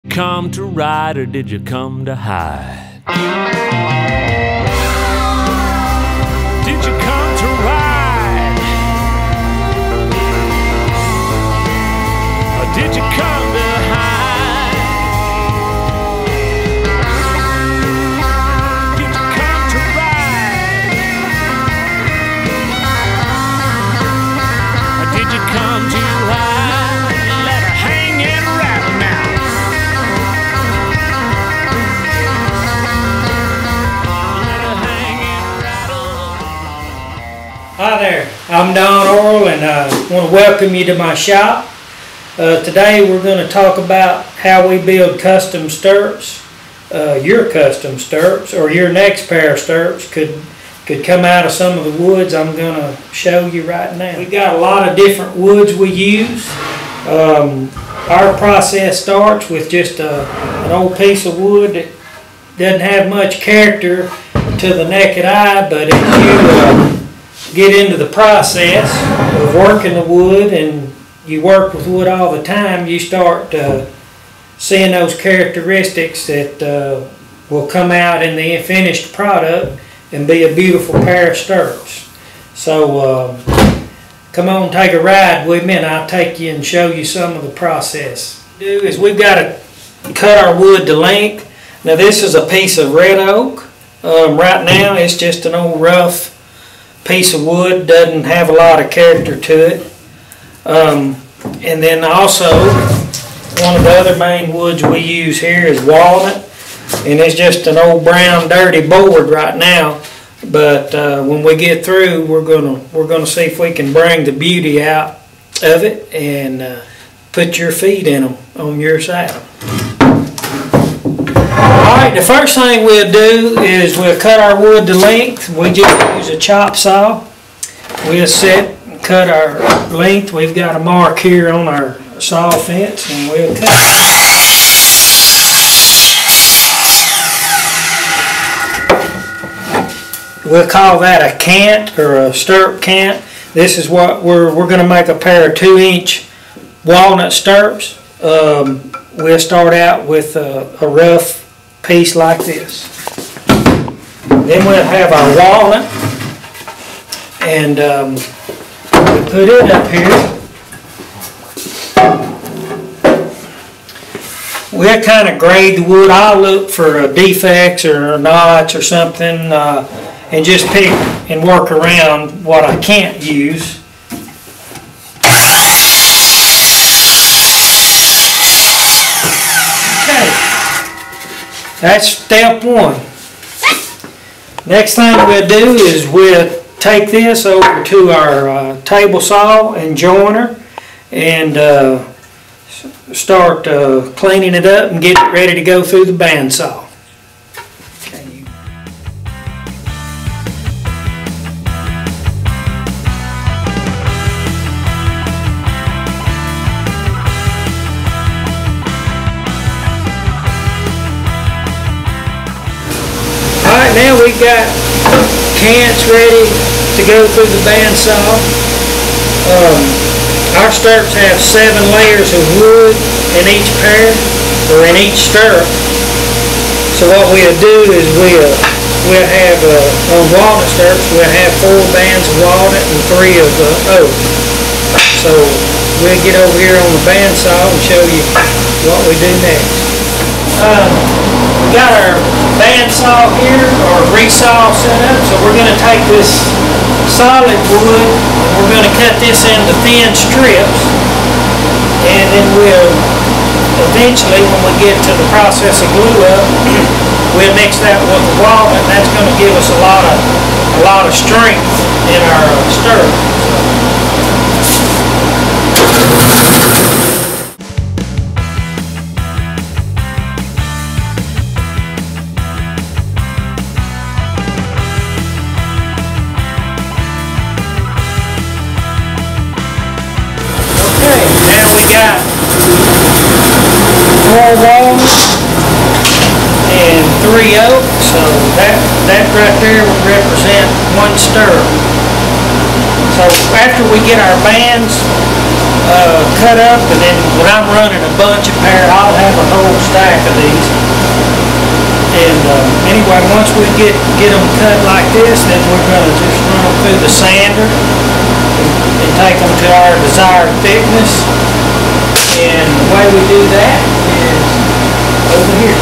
Come to ride or did you come to hide? Did you come to ride? Or did you come to hide? Did you come to ride? Or did you come to hide? Let her hang and rattle now. Hi there, I'm Don Orrell and I want to welcome you to my shop. Today we're going to talk about how we build custom stirrups. Your custom stirrups or your next pair of stirrups could come out of some of the woods I'm going to show you right now. We've got a lot of different woods we use. Our process starts with just an old piece of wood that doesn't have much character to the naked eye, but if you get into the process of working the wood and you work with wood all the time, you start seeing those characteristics that will come out in the finished product and be a beautiful pair of stirrups. So come on, take a ride with me and I'll take you and show you some of the process. What we do is we've got to cut our wood to length. Now this is a piece of red oak. Right now it's just an old rough piece of wood, doesn't have a lot of character to it. And then also one of the other main woods we use here is walnut, and it's just an old brown dirty board right now, but when we get through we're gonna see if we can bring the beauty out of it and put your feet in them on your saddle. Alright, the first thing we'll do is we'll cut our wood to length. We just use a chop saw. We'll set and cut our length. We've got a mark here on our saw fence and we'll cut. We'll call that a cant or a stirrup cant. This is what we're going to make a pair of 2-inch walnut stirrups. We'll start out with a rough piece like this. Then we'll have our walnut and we put it up here. We'll kind of grade the wood. I'll look for defects or knots or something and just pick and work around what I can't use. That's step one. Next thing we'll do is we'll take this over to our table saw and joiner and start cleaning it up and get it ready to go through the bandsaw. Now we've got cants ready to go through the bandsaw. Our stirrups have 7 layers of wood in each pair, or in each stirrup. So what we'll do is we'll have, on walnut stirrups, we'll have 4 bands of walnut and 3 of oak. So we'll get over here on the bandsaw and show you what we do next. We got our bandsaw here, or resaw set up, so we're going to take this solid wood and we're going to cut this into thin strips, and then we'll eventually, when we get to the process of glue up, we'll mix that with the walnut, and that's going to give us a lot of strength in our stirrup. Got 4 walnut and 3 oak, so that right there would represent 1 stirrup. So after we get our bands cut up, and then when I'm running a bunch of pair, I'll have a whole stack of these. And anyway, once we get them cut like this, then we're going to just run them through the sander and take them to our desired thickness. And the way we do that is over here.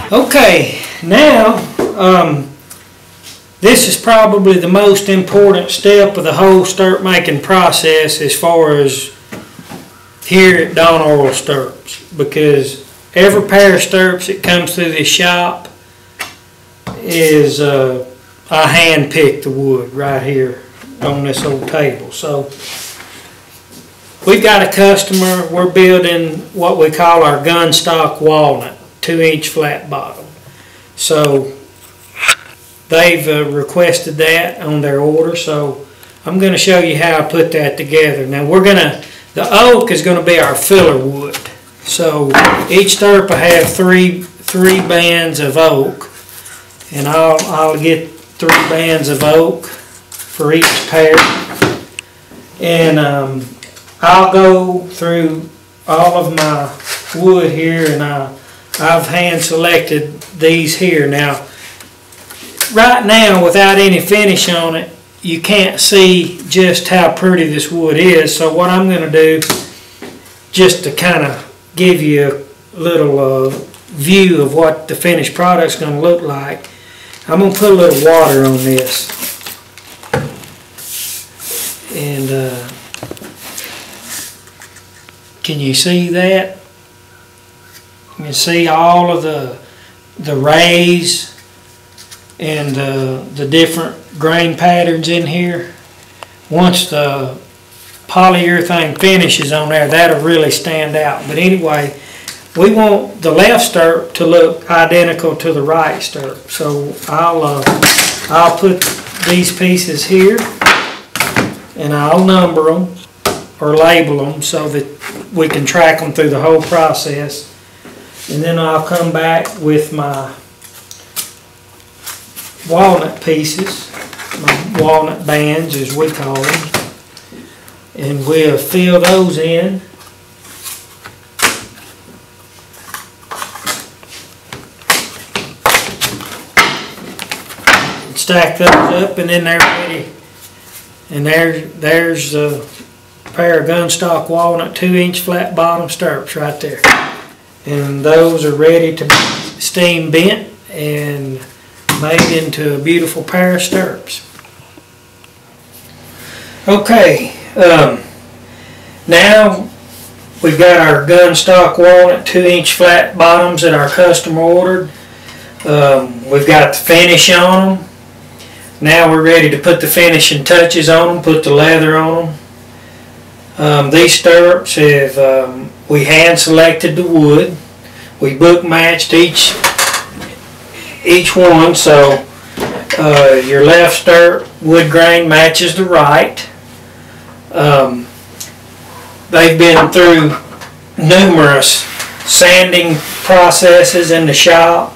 Okay, now this is probably the most important step of the whole stirrup making process as far as here at Don Orrell Stirrups, because every pair of stirrups that comes through this shop is I hand picked the wood right here on this old table. So we've got a customer, we're building what we call our gun stock walnut, 2-inch flat bottom. So they've requested that on their order, so I'm going to show you how I put that together. Now the oak is going to be our filler wood. So each stirrup will have three bands of oak, and I'll get 3 bands of oak for each pair. And I'll go through all of my wood here, and I've hand selected these here. Now, right now, without any finish on it, you can't see just how pretty this wood is. So what I'm going to do, just to kind of give you a little view of what the finished product's going to look like, I'm going to put a little water on this. And can you see that? You can see all of the rays and the different grain patterns in here. Once the polyurethane finishes on there, that'll really stand out. But anyway, we want the left stirrup to look identical to the right stirrup. So I'll put these pieces here, and I'll number them or label them so that we can track them through the whole process. And then I'll come back with my walnut pieces, my walnut bands as we call them, and we'll fill those in. And stack those up, and then they're ready. And there's a pair of gun stock walnut 2-inch flat bottom stirrups right there. And those are ready to be steam bent and made into a beautiful pair of stirrups. Okay, now we've got our gun stock walnut 2-inch flat bottoms that our customer ordered. We've got the finish on them. Now we're ready to put the finishing touches on them, put the leather on them. These stirrups have we hand selected the wood. We book matched each one, so your left stirrup wood grain matches the right. They've been through numerous sanding processes in the shop.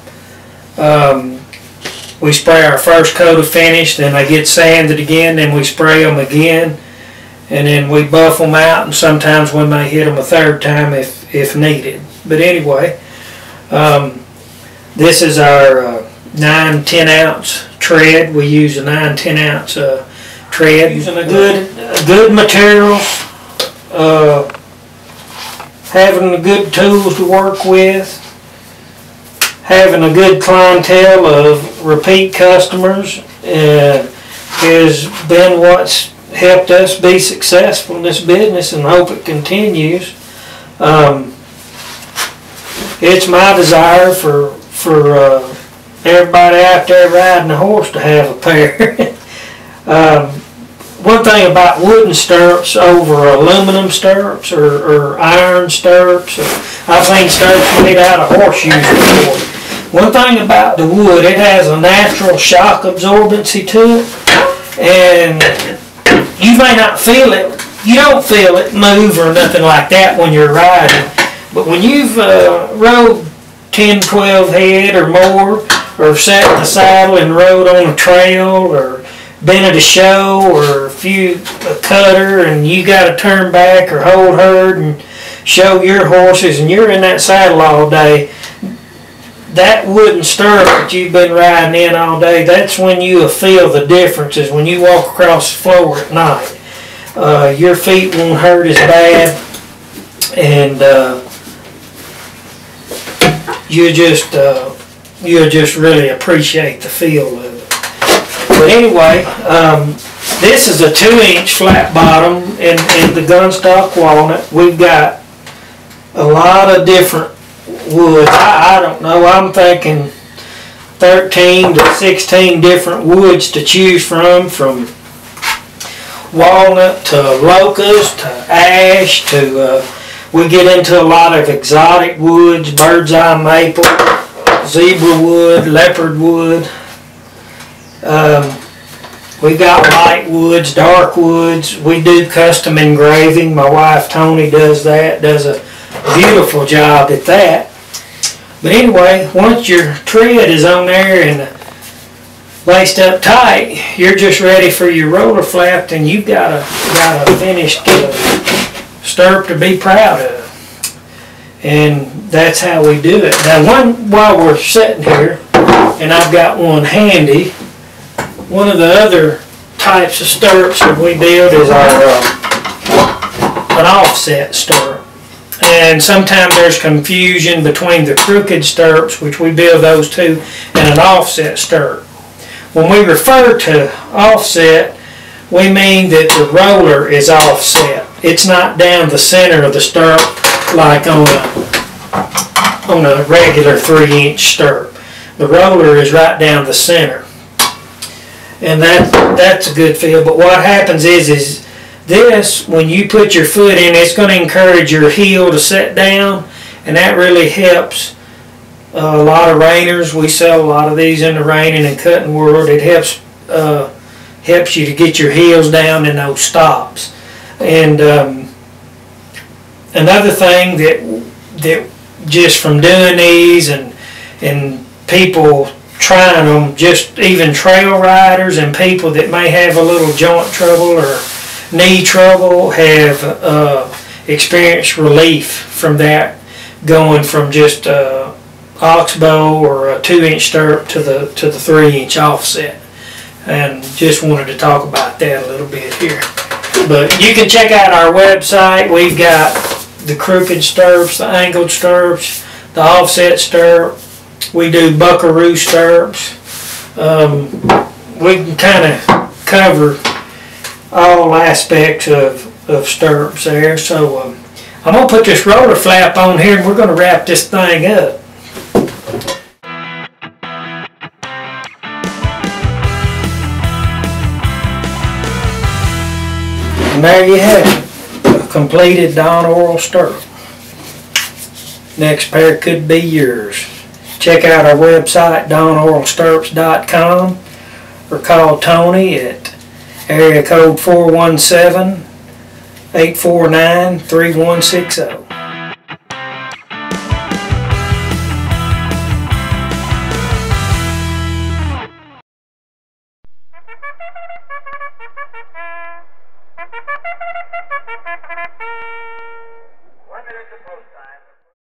We spray our first coat of finish, then they get sanded again, then we spray them again, and then we buff them out, and sometimes we may hit them a third time if needed. But anyway, this is our 9-10 ounce tread. We use a 9-10 ounce tread. Using a good material, having the good tools to work with, having a good clientele of repeat customers has been what's helped us be successful in this business, and hope it continues. It's my desire for everybody out there riding a horse to have a pair. One thing about wooden stirrups over aluminum stirrups or iron stirrups, I've seen stirrups made out of horseshoes before. One thing about the wood, it has a natural shock absorbency to it, and you may not feel it. You don't feel it move or nothing like that when you're riding. But when you've rode 10, 12 head or more, or sat in the saddle and rode on a trail, or been at a show, or a cutter, and you got to turn back or hold herd and show your horses, and you're in that saddle all day, that wooden stirrup that you've been riding in all day, that's when you will feel the differences when you walk across the floor at night. Your feet won't hurt as bad, and you'll just really appreciate the feel of it. But anyway, this is a 2-inch flat bottom in the gunstock walnut. We've got a lot of different woods. I don't know, I'm thinking 13 to 16 different woods to choose from walnut to locust to ash to, we get into a lot of exotic woods, bird's eye maple, zebra wood, leopard wood. We got light woods, dark woods. We do custom engraving. My wife Tony does that, does a beautiful job at that. But anyway, once your tread is on there and laced up tight, you're just ready for your roller flap, and you've got a finished stirrup to be proud of. And that's how we do it. Now, while we're sitting here, and I've got one handy, one of the other types of stirrups that we build is an offset stirrup. And sometimes there's confusion between the crooked stirrups, which we build those too, and an offset stirrup. When we refer to offset, we mean that the roller is offset. It's not down the center of the stirrup like on a regular 3-inch stirrup. The roller is right down the center. And that's a good feel. But what happens is this, when you put your foot in, it's going to encourage your heel to set down, and that really helps a lot of reiners. We sell a lot of these in the reining and cutting world. It helps you to get your heels down in those stops. And another thing that just from doing these and people trying them, just even trail riders and people that may have a little joint trouble or knee trouble have experienced relief from that, going from just oxbow or a 2-inch stirrup to the 3-inch offset. And just wanted to talk about that a little bit here. But you can check out our website. We've got the crooked stirrups, the angled stirrups, the offset stirrup. We do buckaroo stirrups. We can kind of cover all aspects of stirrups there. So I'm going to put this roller flap on here, and we're going to wrap this thing up. And there you have it, a completed Don Orrell stirrup. Next pair could be yours. Check out our website, donorrellstirrups.com, or call Tony at area code 417-849-3160.